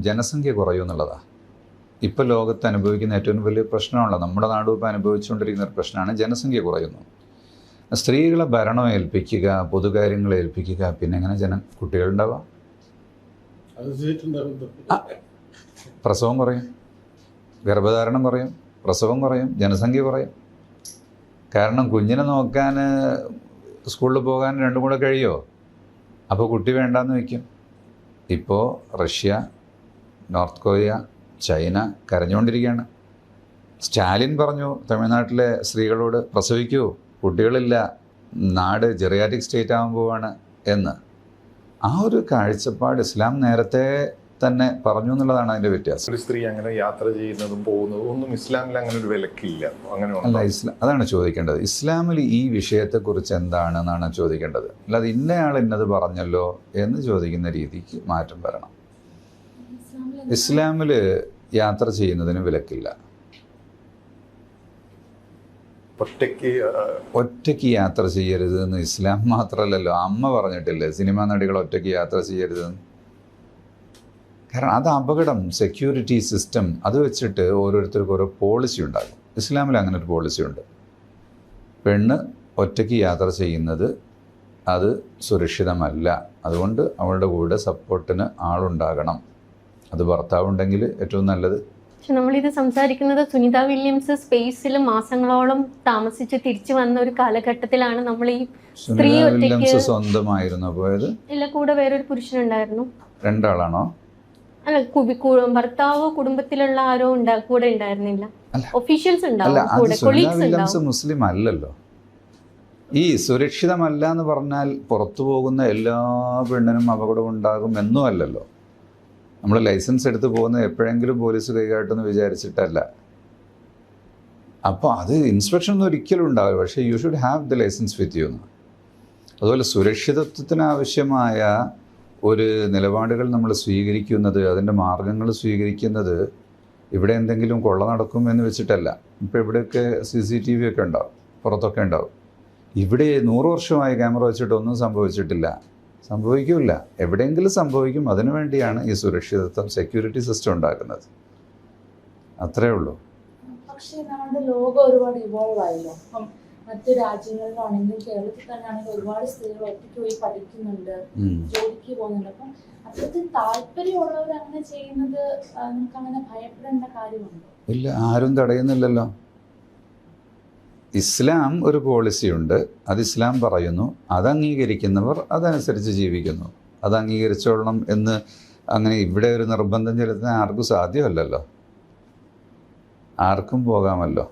ജനസംഖ്യ കുറയുമെന്നുള്ളതാണ്. ഇപ്പോൾ ലോകത്ത് അനുഭവിക്കുന്ന ഏറ്റവും വലിയ പ്രശ്നമാണല്ലോ, നമ്മുടെ നാടും ഇപ്പോൾ അനുഭവിച്ചുകൊണ്ടിരിക്കുന്ന ഒരു പ്രശ്നമാണ് ജനസംഖ്യ കുറയുന്നു. സ്ത്രീകളെ ഭരണം ഏൽപ്പിക്കുക, പൊതുകാര്യങ്ങൾ ഏൽപ്പിക്കുക, പിന്നെ എങ്ങനെ കുട്ടികളുണ്ടാവുക? പ്രസവം കുറയും, ഗർഭധാരണം കുറയും, പ്രസവം കുറയും, ജനസംഖ്യ കുറയും. കാരണം കുഞ്ഞിനെ നോക്കാൻ സ്കൂളിൽ പോകാൻ രണ്ടും കൂടെ കഴിയുമോ? അപ്പോൾ കുട്ടി വേണ്ടാന്ന് വയ്ക്കും. ഇപ്പോൾ റഷ്യ, നോർത്ത് കൊറിയ, ചൈന കരഞ്ഞുകൊണ്ടിരിക്കുകയാണ്. സ്റ്റാലിൻ പറഞ്ഞു തമിഴ്നാട്ടിലെ സ്ത്രീകളോട്, പ്രസവിക്കൂ, കുട്ടികളില്ല, നാട് ജെറിയാറ്റിക് സ്റ്റേറ്റ് ആകാൻ പോവാണ് എന്ന്. ആ ഒരു കാഴ്ചപ്പാട് ഇസ്ലാം നേരത്തെ തന്നെ പറഞ്ഞു എന്നുള്ളതാണ് അതിൻ്റെ വ്യത്യാസം. ഒരു സ്ത്രീ അങ്ങനെ യാത്ര ചെയ്യുന്നതും പോകുന്നതും ഒന്നും ഇസ്ലാമിൽ അങ്ങനെ ഒരു വിലക്കില്ല. അങ്ങനെ അല്ല, അതാണ് ചോദിക്കേണ്ടത്. ഇസ്ലാമിൽ ഈ വിഷയത്തെക്കുറിച്ച് എന്താണെന്നാണ് ചോദിക്കേണ്ടത്. അല്ലാതെ ഇന്നയാൾ ഇന്നത് പറഞ്ഞല്ലോ എന്ന് ചോദിക്കുന്ന രീതിക്ക് മാറ്റം വരണം. ഇസ്ലാമിൽ യാത്ര ചെയ്യുന്നതിന് വിലക്കില്ല. ഒറ്റയ്ക്ക് യാത്ര ചെയ്യരുത് എന്ന് ഇസ്ലാം മാത്രമല്ലല്ലോ, അമ്മ പറഞ്ഞിട്ടില്ലേ സിനിമാ നടികൾ ഒറ്റയ്ക്ക് യാത്ര ചെയ്യരുതെന്ന്. കാരണം അത് അപകടം. സെക്യൂരിറ്റി സിസ്റ്റം അത് വെച്ചിട്ട് ഓരോരുത്തർക്കും ഓരോ പോളിസി ഉണ്ടാകും. ഇസ്ലാമിൽ അങ്ങനെ ഒരു പോളിസി ഉണ്ട്. പെണ്ണ് ഒറ്റയ്ക്ക് യാത്ര ചെയ്യുന്നത് അത് സുരക്ഷിതമല്ല. അതുകൊണ്ട് അവളുടെ കൂടെ സപ്പോർട്ടിന് ആളുണ്ടാകണം. അത് ഭർത്താവുണ്ടെങ്കിൽ ഏറ്റവും നല്ലത്. പക്ഷെ നമ്മളിത് സംസാരിക്കുന്നത് സുനിത വില്യംസ് സ്പേസിൽ മാസങ്ങളോളം താമസിച്ച് തിരിച്ചു വന്ന ഒരു കാലഘട്ടത്തിലാണ്. നമ്മൾ ഈ സ്ത്രീ ഒറ്റയ്ക്ക് സ്വന്തമായിരുന്നു പോയത്? ഇല്ല, കൂടെ വേറൊരു പുരുഷനുണ്ടായിരുന്നു. രണ്ടാളാണോ? അല്ല, ഭർത്താവോ കുടുംബത്തിലുള്ള ആരോ കൂടെ ഉണ്ടായിരുന്നില്ല. ഒഫീഷ്യൽസ് ഉണ്ടാവും. മുസ്ലിം അല്ലല്ലോ. ഈ സുരക്ഷിതമല്ല എന്ന് പറഞ്ഞാൽ പുറത്തു പോകുന്ന എല്ലാ പെണ്ണിനും അപകടം ഉണ്ടാകും എന്നും അല്ലല്ലോ. നമ്മൾ ലൈസൻസ് എടുത്ത് പോകുന്നത് എപ്പോഴെങ്കിലും പോലീസ് കൈകാട്ടെന്ന് വിചാരിച്ചിട്ടല്ല. അപ്പോൾ അത് ഇൻസ്പെക്ഷൻ ഒന്നും ഒരിക്കലും ഉണ്ടാവില്ല. പക്ഷേ you should have the licence with you എന്ന്. അതുപോലെ സുരക്ഷിതത്വത്തിന് ആവശ്യമായ ഒരു നിലപാടുകൾ നമ്മൾ സ്വീകരിക്കുന്നത്, അതിൻ്റെ മാർഗങ്ങൾ സ്വീകരിക്കുന്നത് ഇവിടെ എന്തെങ്കിലും കൊള്ള നടക്കും എന്ന് വെച്ചിട്ടല്ല. ഇപ്പോൾ ഇവിടെയൊക്കെ CCTV ഒക്കെ ഉണ്ടാവും, പുറത്തൊക്കെ ഉണ്ടാവും. ഇവിടെ 100 വർഷമായി ക്യാമറ വെച്ചിട്ടൊന്നും സംഭവിച്ചിട്ടില്ല, സംഭവിക്കില്ല. എവിടെയെങ്കിലും സംഭവിക്കും. അതിനു വേണ്ടിയാണ് ഈ സുരക്ഷിതത്വം, സെക്യൂരിറ്റി സിസ്റ്റം ഉണ്ടാക്കുന്നത്. അത്രേ ഉള്ളൂ. പക്ഷേ നമ്മുടെ ലോകം ഒരുപാട് ഇവോൾവ് ആയല്ലോ. അപ്പം മറ്റു രാജ്യങ്ങളിലാണെങ്കിലും കേരളത്തിൽ തന്നെ ആണെങ്കിൽ ഒരുപാട് സ്ത്രീകൾ ഒറ്റയ്ക്ക് പോയി പഠിക്കുന്നുണ്ട്, ജോലിക്ക് പോകുന്നുണ്ട്. അപ്പം അത്രത്തിൽ താല്പര്യമുള്ളവർ അങ്ങനെ ചെയ്യുന്നത് നമുക്ക് അങ്ങനെ ഭയപ്പെടേണ്ട കാര്യമുണ്ടോ? ഇല്ല, ആരും തടയുന്നില്ലല്ലോ. ഇസ്ലാം ഒരു പോളിസിയുണ്ട്, അത് ഇസ്ലാം പറയുന്നു. അത് അംഗീകരിക്കുന്നവർ അതനുസരിച്ച് ജീവിക്കുന്നു. അത് അംഗീകരിച്ചോളണം എന്ന് അങ്ങനെ ഇവിടെ ഒരു നിർബന്ധം ചെലുത്താൻ ആർക്കും സാധ്യമല്ലല്ലോ. ആർക്കും പോകാമല്ലോ.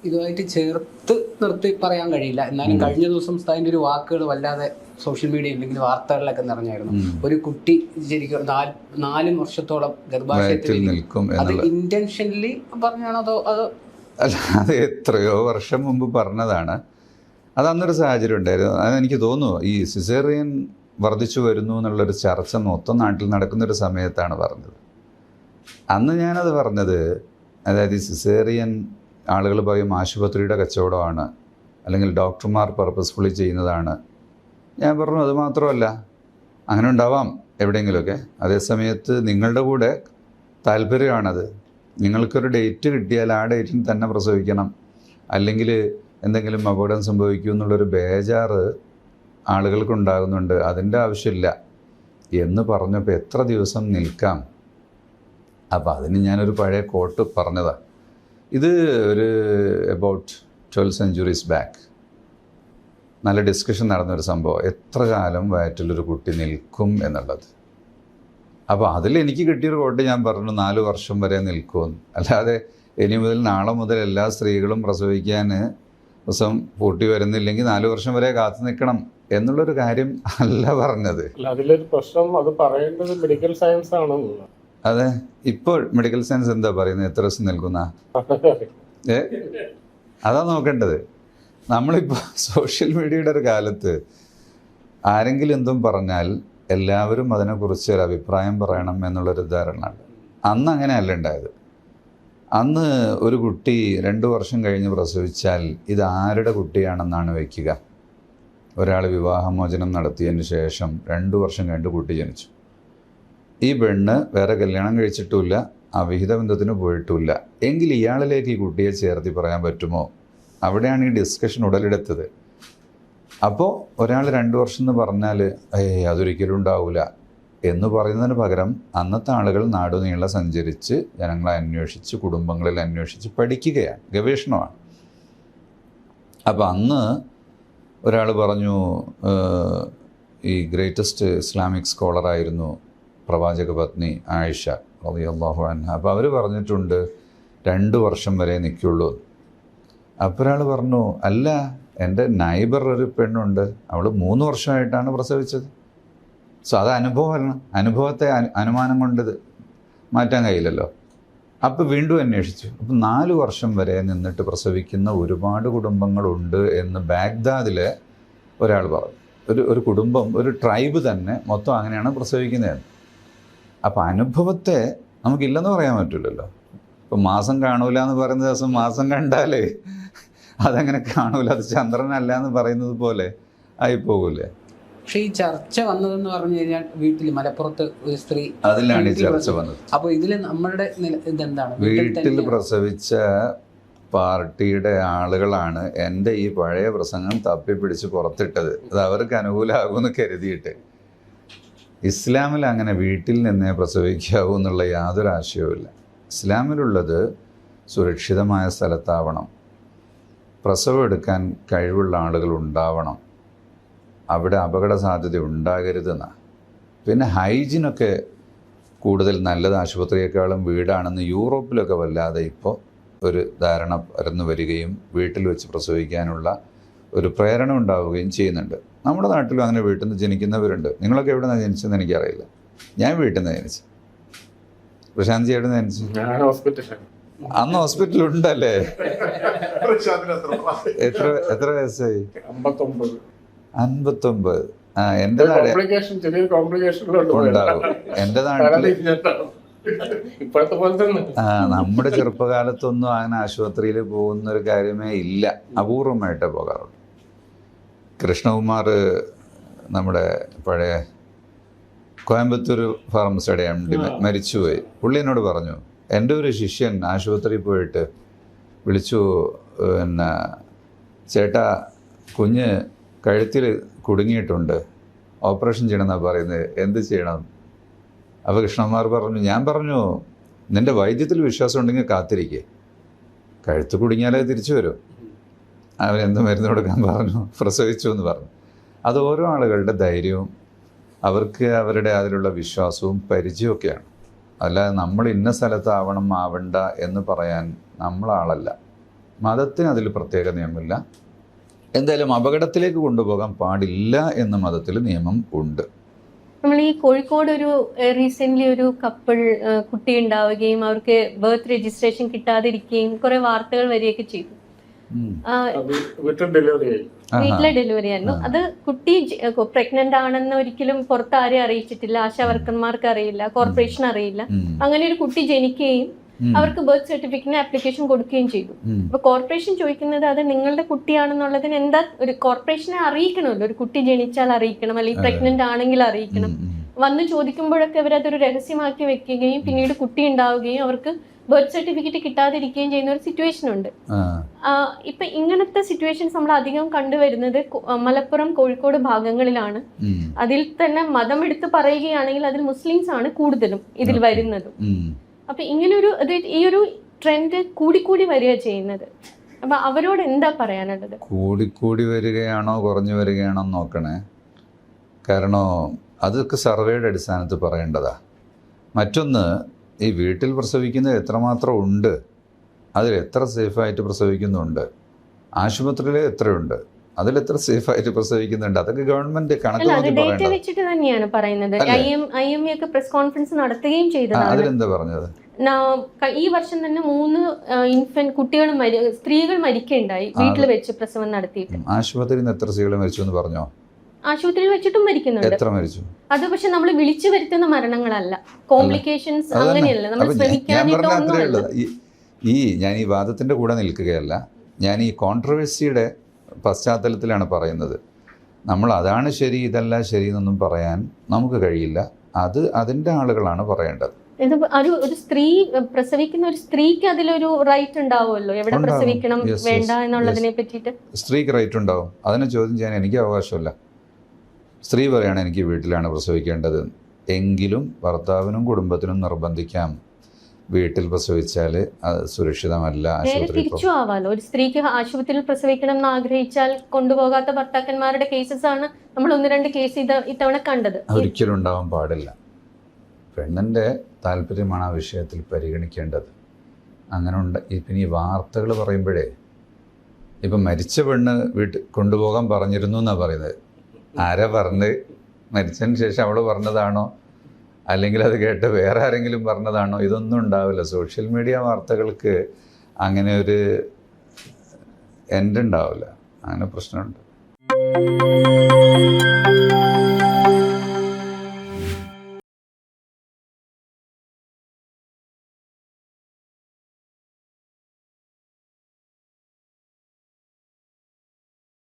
ഇതുമായിട്ട് ചേർത്ത് നിർത്തി പറയാൻ കഴിയില്ല. എന്നാലും കഴിഞ്ഞ ദിവസം അതിൻ്റെ ഒരു വാക്കുകൾ വല്ലാതെ സോഷ്യൽ മീഡിയ അല്ലെങ്കിൽ വാർത്തകളിലൊക്കെ നിറഞ്ഞായിരുന്നു. ഒരു കുട്ടി ശരിക്കും 4 വർഷത്തോളം ഗർഭാശയത്തിൽ നിൽക്കും. അത് ഇന്റൻഷനലി പറഞ്ഞാണോ അതോ അല്ല, അത് എത്രയോ വർഷം മുമ്പ് പറഞ്ഞതാണ്. അത് അന്നൊരു സാഹചര്യം ഉണ്ടായിരുന്നു. അതെനിക്ക് തോന്നുന്നു ഈ സിസേറിയൻ വർദ്ധിച്ചു വരുന്നു എന്നുള്ളൊരു ചർച്ച മൊത്തം നാട്ടിൽ നടക്കുന്നൊരു സമയത്താണ് പറഞ്ഞത്. അന്ന് ഞാനത് പറഞ്ഞത്, അതായത് ഈ സിസേറിയൻ ആളുകൾ പറയും ആശുപത്രിയുടെ കച്ചവടമാണ്, അല്ലെങ്കിൽ ഡോക്ടർമാർ പർപ്പസ്ഫുള്ളി ചെയ്യുന്നതാണ്. ഞാൻ പറഞ്ഞു അത് മാത്രമല്ല, അങ്ങനെ ഉണ്ടാവാം എവിടെയെങ്കിലുമൊക്കെ. അതേസമയത്ത് നിങ്ങളുടെ കൂടെ താല്പര്യമാണത്. നിങ്ങൾക്കൊരു ഡേറ്റ് കിട്ടിയാൽ ആ ഡേറ്റിൽ തന്നെ പ്രസവിക്കണം, അല്ലെങ്കിൽ എന്തെങ്കിലും അപകടം സംഭവിക്കും എന്നുള്ളൊരു ബേജാറ് ആളുകൾക്കുണ്ടാകുന്നുണ്ട്. അതിൻ്റെ ആവശ്യമില്ല എന്ന് പറഞ്ഞപ്പോൾ എത്ര ദിവസം നിൽക്കാം. അപ്പോൾ അതിന് ഞാനൊരു പഴയ കോട്ട് പറഞ്ഞതാണ്. ഇത് ഒരു അബൌട്ട് 12 centuries ബാക്ക് നല്ല ഡിസ്കഷൻ നടന്നൊരു സംഭവം, എത്ര കാലം വയറ്റിലൊരു കുട്ടി നിൽക്കും എന്നുള്ളത്. അപ്പോൾ അതിൽ എനിക്ക് കിട്ടിയൊരു കോട്ട് ഞാൻ പറഞ്ഞു 4 വർഷം വരെ നിൽക്കുമെന്ന്. അല്ലാതെ ഇനി മുതൽ നാളെ മുതൽ എല്ലാ സ്ത്രീകളും പ്രസവിക്കാൻ ദിവസം പൂട്ടി വരുന്നില്ലെങ്കിൽ 4 വർഷം വരെ കാത്തു നിൽക്കണം എന്നുള്ളൊരു കാര്യം അല്ല പറഞ്ഞത്. അതിലൊരു പ്രശ്നം അത് പറയേണ്ടത് മെഡിക്കൽ സയൻസ് ആണെന്നുള്ളത്. അതെ, ഇപ്പോൾ മെഡിക്കൽ സയൻസ് എന്താ പറയുന്നത്, എത്ര ദിവസം നിൽക്കുന്ന അതാ നോക്കേണ്ടത്. നമ്മളിപ്പോൾ സോഷ്യൽ മീഡിയയുടെ ഒരു കാലത്ത് ആരെങ്കിലും എന്തും പറഞ്ഞാൽ എല്ലാവരും അതിനെക്കുറിച്ച് ഒരു അഭിപ്രായം പറയണം എന്നുള്ളൊരു ധാരണയുണ്ട്. അന്ന് അങ്ങനെയല്ല ഉണ്ടായത്. അന്ന് ഒരു കുട്ടി 2 വർഷം കഴിഞ്ഞ് പ്രസവിച്ചാൽ ഇത് ആരുടെ കുട്ടിയാണെന്നാണ് വയ്ക്കുക. ഒരാൾ വിവാഹമോചനം നടത്തിയതിന് ശേഷം 2 വർഷം കഴിഞ്ഞ് കുട്ടി ജനിച്ചു. ഈ പെണ്ണ് വേറെ കല്യാണം കഴിച്ചിട്ടുമില്ല, അവിഹിത ബന്ധത്തിന് പോയിട്ടുമില്ല, എങ്കിൽ ഇയാളിലേക്ക് ഈ കുട്ടിയെ ചേർത്തി പറയാൻ പറ്റുമോ? അവിടെയാണ് ഈ ഡിസ്കഷൻ ഉടലെടുത്തത്. അപ്പോൾ ഒരാൾ 2 വർഷം എന്ന് പറഞ്ഞാൽ അതൊരിക്കലും ഉണ്ടാവില്ല എന്ന് പറയുന്നതിന് പകരം അന്നത്തെ ആളുകൾ നാടുനീളെ സഞ്ചരിച്ച് ജനങ്ങളെ അന്വേഷിച്ച് കുടുംബങ്ങളിൽ അന്വേഷിച്ച് പഠിക്കുകയാണ്, ഗവേഷണമാണ്. അപ്പോൾ അന്ന് ഒരാൾ പറഞ്ഞു, ഈ ഗ്രേറ്റസ്റ്റ് ഇസ്ലാമിക് സ്കോളറായിരുന്നു പ്രവാചക പത്നി ആയിഷ റളിയല്ലാഹു അൻഹ. അപ്പോൾ അവർ പറഞ്ഞിട്ടുണ്ട് 2 വർഷം വരെ നിൽക്കുള്ളൂ. അപ്പോൾ ഒരാൾ പറഞ്ഞു, അല്ല, എൻ്റെ നൈബർ ഒരു പെണ്ണുണ്ട്, അവൾ 3 വർഷമായിട്ടാണ് പ്രസവിച്ചത്. സോ അത് അനുഭവമല്ല, അനുഭവത്തെ അനുമാനം കൊണ്ട് മാറ്റാൻ കഴിയില്ലല്ലോ. അപ്പോൾ വീണ്ടും അന്വേഷിച്ചു. അപ്പോൾ 4 വർഷം വരെ നിന്നിട്ട് പ്രസവിക്കുന്ന ഒരുപാട് കുടുംബങ്ങളുണ്ട് എന്ന് ബാഗ്ദാദിലെ ഒരാൾ പറഞ്ഞു. ഒരു കുടുംബം, ഒരു ട്രൈബ് തന്നെ മൊത്തം അങ്ങനെയാണ് പ്രസവിക്കുന്നത്. അപ്പോൾ അനുഭവത്തെ നമുക്കില്ലെന്ന് പറയാൻ പറ്റില്ലല്ലോ. ഇപ്പം മാസം കാണൂല എന്ന് പറയുന്ന ദിവസം മാസം കണ്ടാൽ അതങ്ങനെ കാണൂല, അത് ചന്ദ്രനല്ല എന്ന് പറയുന്നത് പോലെ ആയിപ്പോകൂലേ. പക്ഷെ ഈ ചർച്ച വന്നതെന്ന് പറഞ്ഞു കഴിഞ്ഞാൽ വീട്ടിൽ മലപ്പുറത്ത് ഒരു സ്ത്രീ, അതിലാണ് ഈ ചർച്ച വന്നത്. അപ്പോൾ ഇതിൽ നമ്മളുടെ ഇതെന്താണ്? വീട്ടിൽ പ്രസവിച്ച പാർട്ടിയുടെ ആളുകളാണ് എൻ്റെ ഈ പഴയ പ്രസംഗം തപ്പിപ്പിടിച്ച് പുറത്തിട്ടത്. അത് അവർക്ക് അനുകൂലമാകുമെന്ന് കരുതിയിട്ട്. ഇസ്ലാമിൽ അങ്ങനെ വീട്ടിൽ നിന്നേ പ്രസവിക്കാവൂ എന്നുള്ള യാതൊരു ആശയവുമില്ല. ഇസ്ലാമിലുള്ളത് സുരക്ഷിതമായ സ്ഥലത്താവണം, പ്രസവം എടുക്കാൻ കഴിവുള്ള ആളുകൾ ഉണ്ടാവണം, അവിടെ അപകട സാധ്യത ഉണ്ടാകരുതെന്നാണ്. പിന്നെ ഹൈജീനൊക്കെ കൂടുതൽ നല്ലത് ആശുപത്രിയേക്കാളും വീടാണെന്ന് യൂറോപ്പിലൊക്കെ വല്ലാതെ ഇപ്പോൾ ഒരു ധാരണ പരന്നു വരികയും വീട്ടിൽ വെച്ച് പ്രസവിക്കാനുള്ള ഒരു പ്രേരണ ഉണ്ടാവുകയും ചെയ്യുന്നുണ്ട്. നമ്മുടെ നാട്ടിലും അങ്ങനെ വീട്ടിൽ നിന്ന് ജനിക്കുന്നവരുണ്ട്. നിങ്ങളൊക്കെ എവിടെ നിന്നാണ് ജനിച്ചതെന്ന് എനിക്കറിയില്ല. ഞാൻ വീട്ടിൽ നിന്ന് ജനിച്ചു. പ്രശാന്ത് എവിടെ നിന്ന് ജനിച്ചു? അന്ന് ഹോസ്പിറ്റലുണ്ടല്ലേ? എത്ര വയസ്സായി? 59. എൻ്റെ ഉണ്ടാകും. എൻ്റെ നാട്ടിൽ നമ്മുടെ ചെറുപ്പകാലത്തൊന്നും അങ്ങനെ ആശുപത്രിയിൽ പോകുന്നൊരു കാര്യമേ ഇല്ല, അപൂർവമായിട്ടേ പോകാറുള്ളൂ. കൃഷ്ണകുമാർ, നമ്മുടെ പഴയ കോയമ്പത്തൂർ ഫാർമസിയുടെ MD മരിച്ചുപോയി. പുള്ളി എന്നോട് പറഞ്ഞു, എൻ്റെ ഒരു ശിഷ്യൻ ആശുപത്രിയിൽ പോയിട്ട് വിളിച്ചു, പിന്നെ ചേട്ടാ കുഞ്ഞ് കഴുത്തിൽ കുടുങ്ങിയിട്ടുണ്ട്, ഓപ്പറേഷൻ ചെയ്യണമെന്നാണ് പറയുന്നത്, എന്ത് ചെയ്യണം? അപ്പോൾ കൃഷ്ണകുമാർ പറഞ്ഞു, ഞാൻ പറഞ്ഞു നിൻ്റെ വൈദ്യത്തിൽ വിശ്വാസം ഉണ്ടെങ്കിൽ കാത്തിരിക്കുക, കഴുത്ത് കുടുങ്ങിയാലേ തിരിച്ചു വരും. അവരെന്ത് മരുന്ന് കൊടുക്കാൻ പറഞ്ഞു, പ്രസവിച്ചു എന്ന് പറഞ്ഞു. അത് ഓരോ ആളുകളുടെ ധൈര്യവും അവർക്ക് അവരുടെ അതിലുള്ള വിശ്വാസവും പരിചയമൊക്കെയാണ്. അല്ലാതെ നമ്മൾ ഇന്ന സ്ഥലത്താവണം ആവണ്ട എന്ന് പറയാൻ നമ്മളാളല്ല. മതത്തിന് അതിൽ പ്രത്യേക നിയമമില്ല. എന്തായാലും അപകടത്തിലേക്ക് കൊണ്ടുപോകാൻ പാടില്ല എന്ന മതത്തിൽ നിയമം ഉണ്ട്. നമ്മൾ ഈ കോഴിക്കോട് ഒരു റീസെന്റ് ഒരു കപ്പിൾ കുട്ടി ഉണ്ടാവുകയും അവർക്ക് ബർത്ത് രജിസ്ട്രേഷൻ കിട്ടാതിരിക്കുകയും കുറെ വാർത്തകൾ വരികയൊക്കെ ചെയ്തു. വീട്ടിലെ ഡെലിവറി ആയിരുന്നു. അത് കുട്ടി പ്രഗ്നന്റ് ആണെന്ന് ഒരിക്കലും പുറത്ത് ആരെയും അറിയിച്ചിട്ടില്ല, ആശാ വർക്കർമാർക്ക് അറിയില്ല, കോർപ്പറേഷൻ അറിയില്ല. അങ്ങനെ ഒരു കുട്ടി ജനിക്കുകയും അവർക്ക് ബർത്ത് സർട്ടിഫിക്കറ്റിന് ആപ്ലിക്കേഷൻ കൊടുക്കുകയും ചെയ്തു. അപ്പൊ കോർപ്പറേഷൻ ചോദിക്കുന്നത് അത് നിങ്ങളുടെ കുട്ടിയാണെന്നുള്ളതിന് എന്താ, ഒരു കോർപ്പറേഷനെ അറിയിക്കണമല്ലോ, ഒരു കുട്ടി ജനിച്ചാൽ അറിയിക്കണം, അല്ലെങ്കിൽ പ്രഗ്നന്റ് ആണെങ്കിൽ അറിയിക്കണം. വന്ന് ചോദിക്കുമ്പോഴൊക്കെ അവരതൊരു രഹസ്യമാക്കി വെക്കുകയും പിന്നീട് കുട്ടി ഉണ്ടാവുകയും അവർക്ക് ബർത്ത് സർട്ടിഫിക്കറ്റ് കിട്ടാതിരിക്കുകയും ചെയ്യുന്ന ഒരു സിറ്റുവേഷൻ ഉണ്ട്. ഇപ്പൊ ഇങ്ങനത്തെ സിറ്റുവേഷൻസ് നമ്മൾ അധികം കണ്ടുവരുന്നത് മലപ്പുറം, കോഴിക്കോട് ഭാഗങ്ങളിലാണ്. അതിൽ തന്നെ മതം എടുത്ത് പറയുകയാണെങ്കിൽ അതിൽ മുസ്ലിംസ് ആണ് കൂടുതലും ഇതിൽ വരുന്നതും. അപ്പൊ ഇങ്ങനൊരു ഈ ഒരു ട്രെൻഡ് കൂടിക്കൂടി വരിക ചെയ്യുന്നത്. അപ്പൊ അവരോട് എന്താ പറയാനുള്ളത്? കൂടിക്കൂടി വരികയാണോ കുറഞ്ഞു വരികയാണോ നോക്കണേ. കാരണം അതൊക്കെ സർവേയുടെ അടിസ്ഥാനത്തിൽ പറയേണ്ടതാ. മറ്റൊന്ന്, ഈ വീട്ടിൽ പ്രസവിക്കുന്നത് എത്രമാത്രം ഉണ്ട്, അതിൽ എത്ര സേഫായിട്ട് പ്രസവിക്കുന്നുണ്ട്, ആശുപത്രിയിൽ എത്രയുണ്ട്, അതിലെത്ര സേഫായിട്ട് പ്രസവിക്കുന്നുണ്ട്, അതൊക്കെ ഗവൺമെന്റ് കണക്ക് നോക്കി ഡേറ്റ വെച്ചിട്ട് തന്നെയാണ് പറയുന്നത്. IME ഒക്കെ പ്രസ് കോൺഫറൻസ് നടത്തുകയും ചെയ്തതാണ്. അതിലെന്താ പറഞ്ഞത്? ഈ വർഷം തന്നെ 3 കുട്ടികൾ സ്ത്രീകൾ മരിക്കുകയുണ്ടായി വീട്ടിൽ വെച്ച് പ്രസവം നടത്തിയിട്ട്. ആശുപത്രിയിൽ നിന്ന് എത്ര സ്ത്രീകൾ മരിച്ചു എന്ന് പറഞ്ഞോ? ആശുപത്രിയിൽ വെച്ചിട്ടും മരിക്കുന്നുണ്ട്. എത്ര മരിച്ചു? അത് പക്ഷെ നമ്മൾ വിളിച്ചു വരുത്തുന്ന മരണങ്ങളല്ല, കോംപ്ലിക്കേഷൻസ് അങ്ങനെയല്ല, നമ്മൾ ശ്രമിക്കാനായിട്ടൊന്നുമല്ല. ഞാൻ ഈ വാദത്തിന്റെ കൂടെ നിൽക്കുകയല്ല, ഞാൻ ഈ കോൺട്രവേഴ്സിയുടെ പശ്ചാത്തലത്തിലാണ് പറയുന്നത്. നമ്മൾ അതാണ് ശരി ഇതല്ല ശരി എന്നൊന്നും പറയാൻ നമുക്ക് കഴിയില്ല. അതിൻ്റെ ആളുകളാണ് പറയേണ്ടത്. ഇത് ഒരു സ്ത്രീ പ്രസവിക്കുന്ന ഒരു സ്ത്രീക്ക് അതിലൊരു റൈറ്റ് ഉണ്ടാവുമല്ലോ, എവിടെ ഉണ്ടാവും. പ്രസവിക്കണം Yes, yes, വേണ്ട എന്നുള്ളതിനെ yes. പറ്റിയിട്ട്. സ്ത്രീക്ക് റൈറ്റ് ഉണ്ടാവും, അതിനെ ചോദ്യം ചെയ്യാൻ എനിക്ക് അവകാശമില്ല. സ്ത്രീ പറയാണ് എനിക്ക് വീട്ടിലാണ് പ്രസവിക്കേണ്ടത് എങ്കിലും ഭർത്താവിനും കുടുംബത്തിനും നിർബന്ധിക്കാം വീട്ടിൽ പ്രസവിച്ചാൽ അത് സുരക്ഷിതമല്ല, നേരെ ആശുപത്രിയിൽ തിരിച്ചു ആവാലോ. ഒരു സ്ത്രീക്ക് ആശുപത്രിയിൽ പ്രസവിക്കണം എന്ന് ആഗ്രഹിച്ചാൽ കൊണ്ടുപോകാത്ത ഭർത്താക്കന്മാരുടെ കേസസ് ആണ് നമ്മൾ 1-2 കേസ് ഇത്തവണ കണ്ടത്. ഒരിക്കലും ഉണ്ടാവാൻ പാടില്ല. പെണ്ണിൻ്റെ താല്പര്യമാണ് ആ വിഷയത്തിൽ പരിഗണിക്കേണ്ടത്. അങ്ങനെ പിന്നെ ഈ വാർത്തകൾ പറയുമ്പോഴേ ഇപ്പം മരിച്ച പെണ്ണ് വീട്ടിൽ കൊണ്ടുപോകാൻ പറഞ്ഞിരുന്നു എന്നാണ് പറയുന്നത്. ആരാ പറഞ്ഞത്? മരിച്ചതിന് ശേഷം അവൾ പറഞ്ഞതാണോ അല്ലെങ്കിൽ അത് കേട്ട് വേറെ ആരെങ്കിലും പറഞ്ഞതാണോ? ഇതൊന്നും ഉണ്ടാവില്ല. സോഷ്യൽ മീഡിയ വാർത്തകൾക്ക് അങ്ങനെ ഒരു എൻഡ് ഉണ്ടാവില്ല. അങ്ങനെ പ്രശ്നമുണ്ട്.